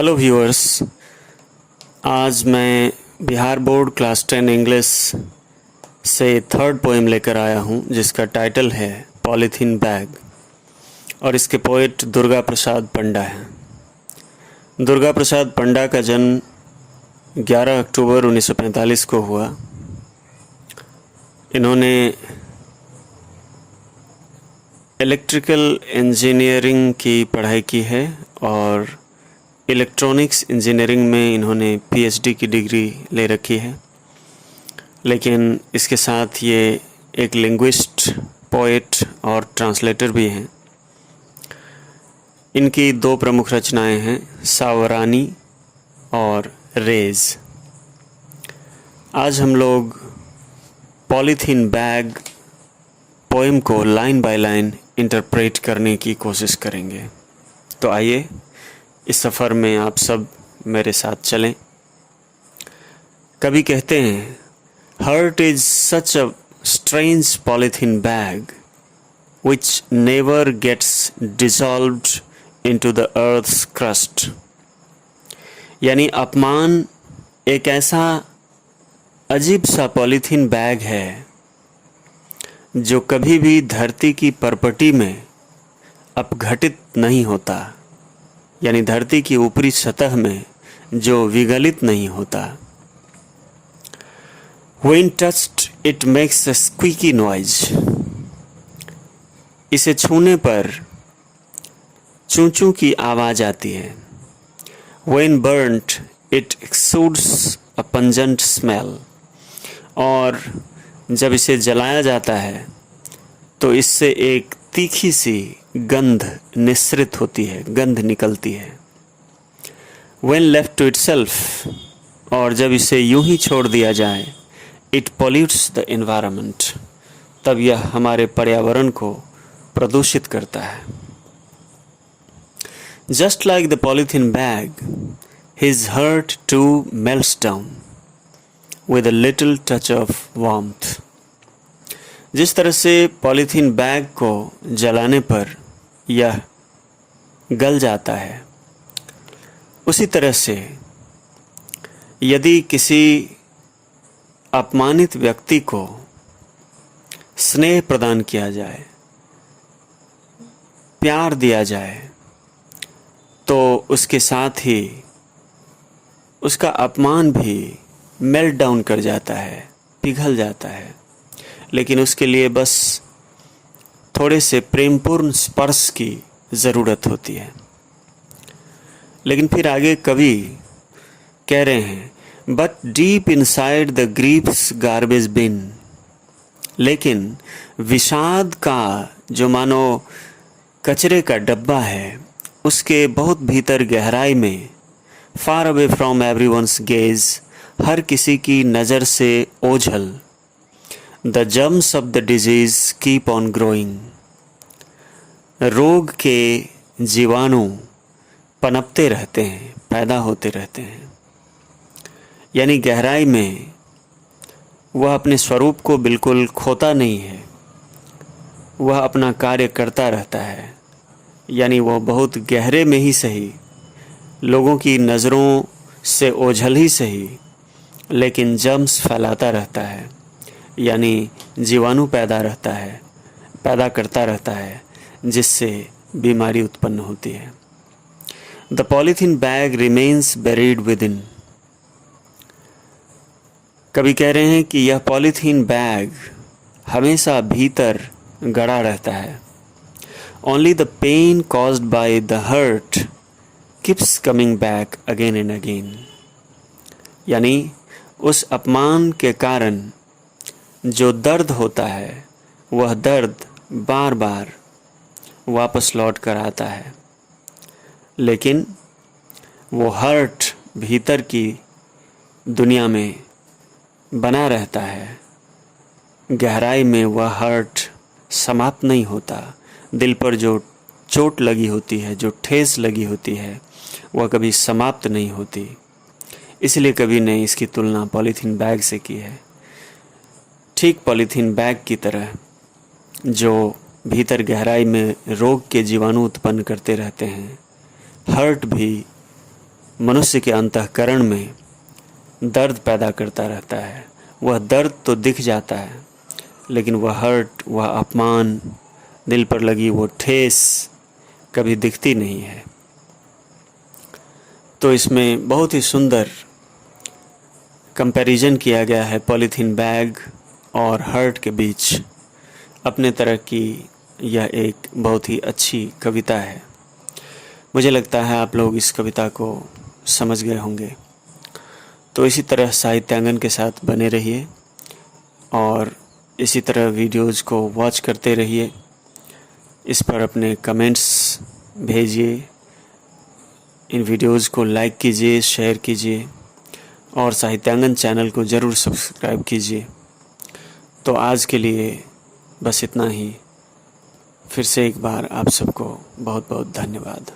Hello viewers. आज मैं Bihar board class 10 English से थर्ड पोएम लेकर आया हूँ, जिसका टाइटल है पॉलीथीन बैग और इसके पोएट दुर्गा प्रसाद पंडा हैं। दुर्गा प्रसाद पंडा का जन्म 11 अक्टूबर 1945 को हुआ। इन्होंने इलेक्ट्रिकल इंजीनियरिंग की पढ़ाई की है और इलेक्ट्रॉनिक्स इंजीनियरिंग में इन्होंने पीएचडी की डिग्री ले रखी है। लेकिन इसके साथ ये एक लिंग्विस्ट, पोएट और ट्रांसलेटर भी हैं। इनकी दो प्रमुख रचनाएं हैं, सावरानी और रेज। आज हम लोग पॉलीथीन बैग पोएम को लाइन बाय लाइन इंटरप्रेट करने की कोशिश करेंगे। तो आइए इस सफ़र में आप सब मेरे साथ चलें। कभी कहते हैं, hurt is such a strange polythene bag which never gets dissolved into the earth's crust. यानी अपमान एक ऐसा अजीब सा पॉलीथीन बैग है जो कभी भी धरती की परपटी में अपघटित नहीं होता, यानी धरती की ऊपरी सतह में जो विगलित नहीं होता। When touched, it makes a squeaky noise. इसे छूने पर चूं चूं की आवाज़ आती है। When burnt, it exudes a pungent smell. और जब इसे जलाया जाता है तो इससे एक तीखी सी गंध निस्रित होती है, गंध निकलती है। When left to itself, और जब इसे यूं ही छोड़ दिया जाए, it pollutes the environment, तब यह हमारे पर्यावरण को प्रदूषित करता है। Just like the polythene bag, his heart too melts down with a little touch of warmth. जिस तरह से पॉलीथीन बैग को जलाने पर यह गल जाता है, उसी तरह से यदि किसी अपमानित व्यक्ति को स्नेह प्रदान किया जाए, प्यार दिया जाए, तो उसके साथ ही उसका अपमान भी मेल्ट डाउन कर जाता है, पिघल जाता है। लेकिन उसके लिए बस थोड़े से प्रेमपूर्ण स्पर्श की ज़रूरत होती है। लेकिन फिर आगे कवि कह रहे हैं, but deep inside the grieves garbage bin. लेकिन विषाद का जो मानो कचरे का डब्बा है, उसके बहुत भीतर गहराई में, far away from everyone's gaze, हर किसी की नज़र से ओझल, the germs of the disease keep on growing. रोग के जीवाणु पनपते रहते हैं, पैदा होते रहते हैं। यानी गहराई में वह अपने स्वरूप को बिल्कुल खोता नहीं है, वह अपना कार्य करता रहता है। यानी वह बहुत गहरे में ही सही, लोगों की नज़रों से ओझल ही सही, लेकिन जर्म्स फैलाता रहता है, यानी जीवाणु पैदा करता रहता है, जिससे बीमारी उत्पन्न होती है। The polythene bag remains buried with in. कभी कह रहे हैं कि यह पॉलीथीन बैग हमेशा भीतर गड़ा रहता है। Only the pain caused by the hurt keeps coming back again and again. यानी उस अपमान के कारण जो दर्द होता है, वह दर्द बार बार वापस लौट कर आता है। लेकिन वो हर्ट भीतर की दुनिया में बना रहता है। गहराई में वह हर्ट समाप्त नहीं होता। दिल पर जो चोट लगी होती है, जो ठेस लगी होती है, वह कभी समाप्त नहीं होती। इसलिए कवि ने इसकी तुलना पॉलीथीन बैग से की है। ठीक पॉलीथीन बैग की तरह जो भीतर गहराई में रोग के जीवाणु उत्पन्न करते रहते हैं, हर्ट भी मनुष्य के अंतःकरण में दर्द पैदा करता रहता है। वह दर्द तो दिख जाता है, लेकिन वह हर्ट, वह अपमान, दिल पर लगी वो ठेस कभी दिखती नहीं है। तो इसमें बहुत ही सुंदर कंपैरिजन किया गया है पॉलीथीन बैग और हर्ट के बीच। अपने तरह की यह एक बहुत ही अच्छी कविता है। मुझे लगता है आप लोग इस कविता को समझ गए होंगे। तो इसी तरह साहित्यांगन के साथ बने रहिए और इसी तरह वीडियोज़ को वॉच करते रहिए। इस पर अपने कमेंट्स भेजिए, इन वीडियोज़ को लाइक कीजिए, शेयर कीजिए और साहित्यांगन चैनल को ज़रूर सब्सक्राइब कीजिए। तो आज के लिए बस इतना ही। फिर से एक बार आप सबको बहुत बहुत धन्यवाद।